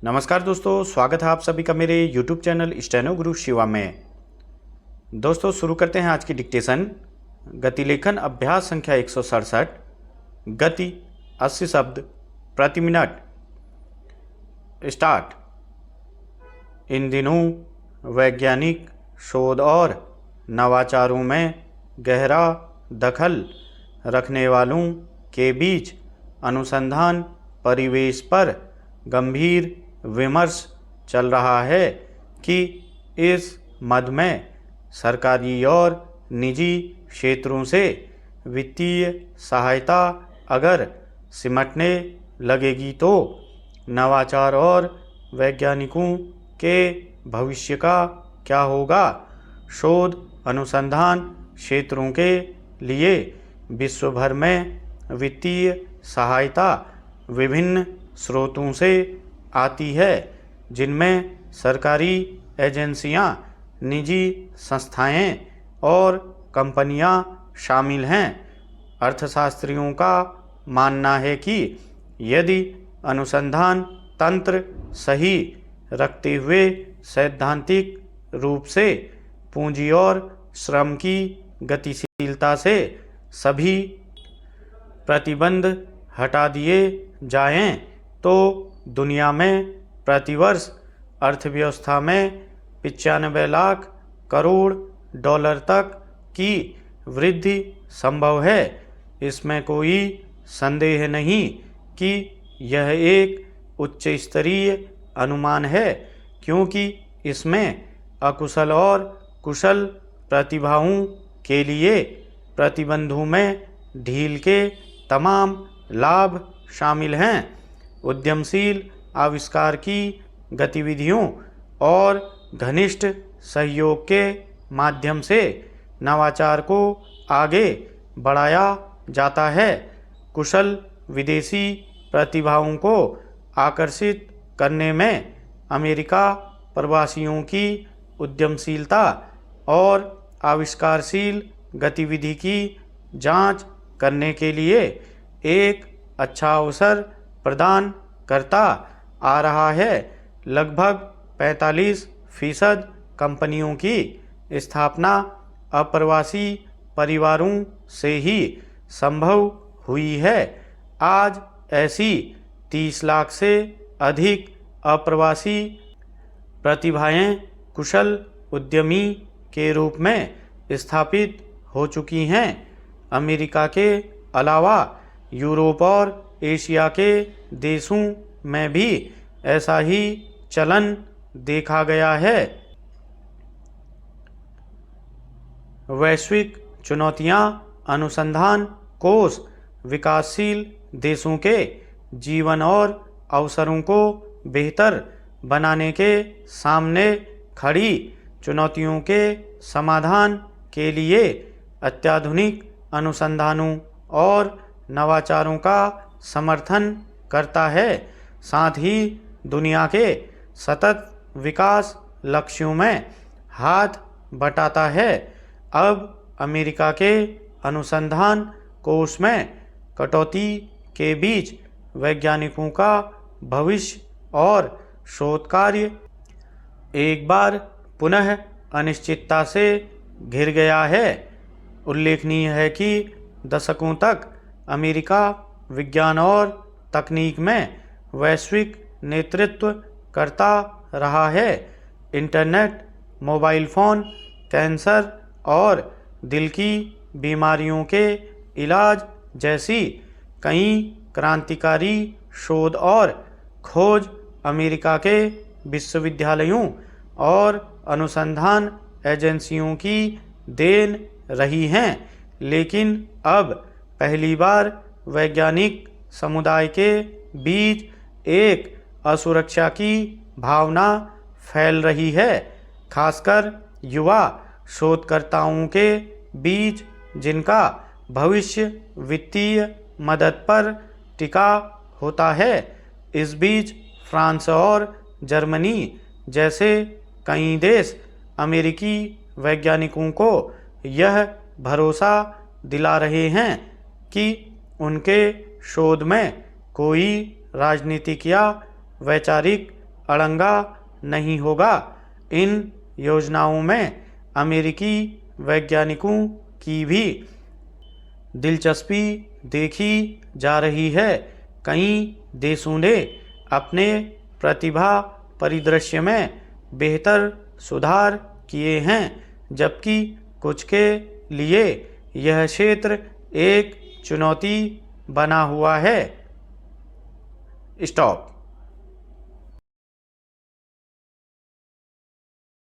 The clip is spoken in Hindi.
नमस्कार दोस्तों, स्वागत है आप सभी का मेरे YouTube चैनल स्टेनो गुरु शिवा में। दोस्तों शुरू करते हैं आज की डिक्टेशन। गति लेखन अभ्यास संख्या 167। गति 80 शब्द प्रति मिनट। स्टार्ट। इन दिनों वैज्ञानिक शोध और नवाचारों में गहरा दखल रखने वालों के बीच अनुसंधान परिवेश पर गंभीर विमर्श चल रहा है कि इस मद में सरकारी और निजी क्षेत्रों से वित्तीय सहायता अगर सिमटने लगेगी तो नवाचार और वैज्ञानिकों के भविष्य का क्या होगा। शोध अनुसंधान क्षेत्रों के लिए विश्व भर में वित्तीय सहायता विभिन्न स्रोतों से आती है, जिनमें सरकारी एजेंसियां, निजी संस्थाएं और कंपनियां शामिल हैं। अर्थशास्त्रियों का मानना है कि यदि अनुसंधान तंत्र सही रखते हुए सैद्धांतिक रूप से पूंजी और श्रम की गतिशीलता से सभी प्रतिबंध हटा दिए जाएं, तो दुनिया में प्रतिवर्ष अर्थव्यवस्था में 95 लाख करोड़ डॉलर तक की वृद्धि संभव है। इसमें कोई संदेह नहीं कि यह एक उच्च स्तरीय अनुमान है, क्योंकि इसमें अकुशल और कुशल प्रतिभाओं के लिए प्रतिबंधों में ढील के तमाम लाभ शामिल हैं। उद्यमशील आविष्कार की गतिविधियों और घनिष्ठ सहयोग के माध्यम से नवाचार को आगे बढ़ाया जाता है। कुशल विदेशी प्रतिभाओं को आकर्षित करने में अमेरिका प्रवासियों की उद्यमशीलता और आविष्कारशील गतिविधि की जांच करने के लिए एक अच्छा अवसर प्रदान करता आ रहा है। लगभग 45% कंपनियों की स्थापना अप्रवासी परिवारों से ही संभव हुई है। आज ऐसी 30 लाख से अधिक अप्रवासी प्रतिभाएं कुशल उद्यमी के रूप में स्थापित हो चुकी हैं। अमेरिका के अलावा यूरोप और एशिया के देशों में भी ऐसा ही चलन देखा गया है। वैश्विक चुनौतियां अनुसंधान कोष विकासशील देशों के जीवन और अवसरों को बेहतर बनाने के सामने खड़ी चुनौतियों के समाधान के लिए अत्याधुनिक अनुसंधानों और नवाचारों का समर्थन करता है। साथ ही दुनिया के सतत विकास लक्ष्यों में हाथ बटाता है। अब अमेरिका के अनुसंधान कोष में कटौती के बीच वैज्ञानिकों का भविष्य और शोध कार्य एक बार पुनः अनिश्चितता से घिर गया है। उल्लेखनीय है कि दशकों तक अमेरिका विज्ञान और तकनीक में वैश्विक नेतृत्व करता रहा है। इंटरनेट, मोबाइल फ़ोन, कैंसर और दिल की बीमारियों के इलाज जैसी कई क्रांतिकारी शोध और खोज अमेरिका के विश्वविद्यालयों और अनुसंधान एजेंसियों की देन रही हैं। लेकिन अब पहली बार वैज्ञानिक समुदाय के बीच एक असुरक्षा की भावना फैल रही है, खासकर युवा शोधकर्ताओं के बीच, जिनका भविष्य वित्तीय मदद पर टिका होता है। इस बीच फ्रांस और जर्मनी जैसे कई देश अमेरिकी वैज्ञानिकों को यह भरोसा दिला रहे हैं कि उनके शोध में कोई राजनीतिक या वैचारिक अड़ंगा नहीं होगा। इन योजनाओं में अमेरिकी वैज्ञानिकों की भी दिलचस्पी देखी जा रही है। कई देशों ने अपने प्रतिभा परिदृश्य में बेहतर सुधार किए हैं, जबकि कुछ के लिए यह क्षेत्र एक चुनौती बना हुआ है। स्टॉप।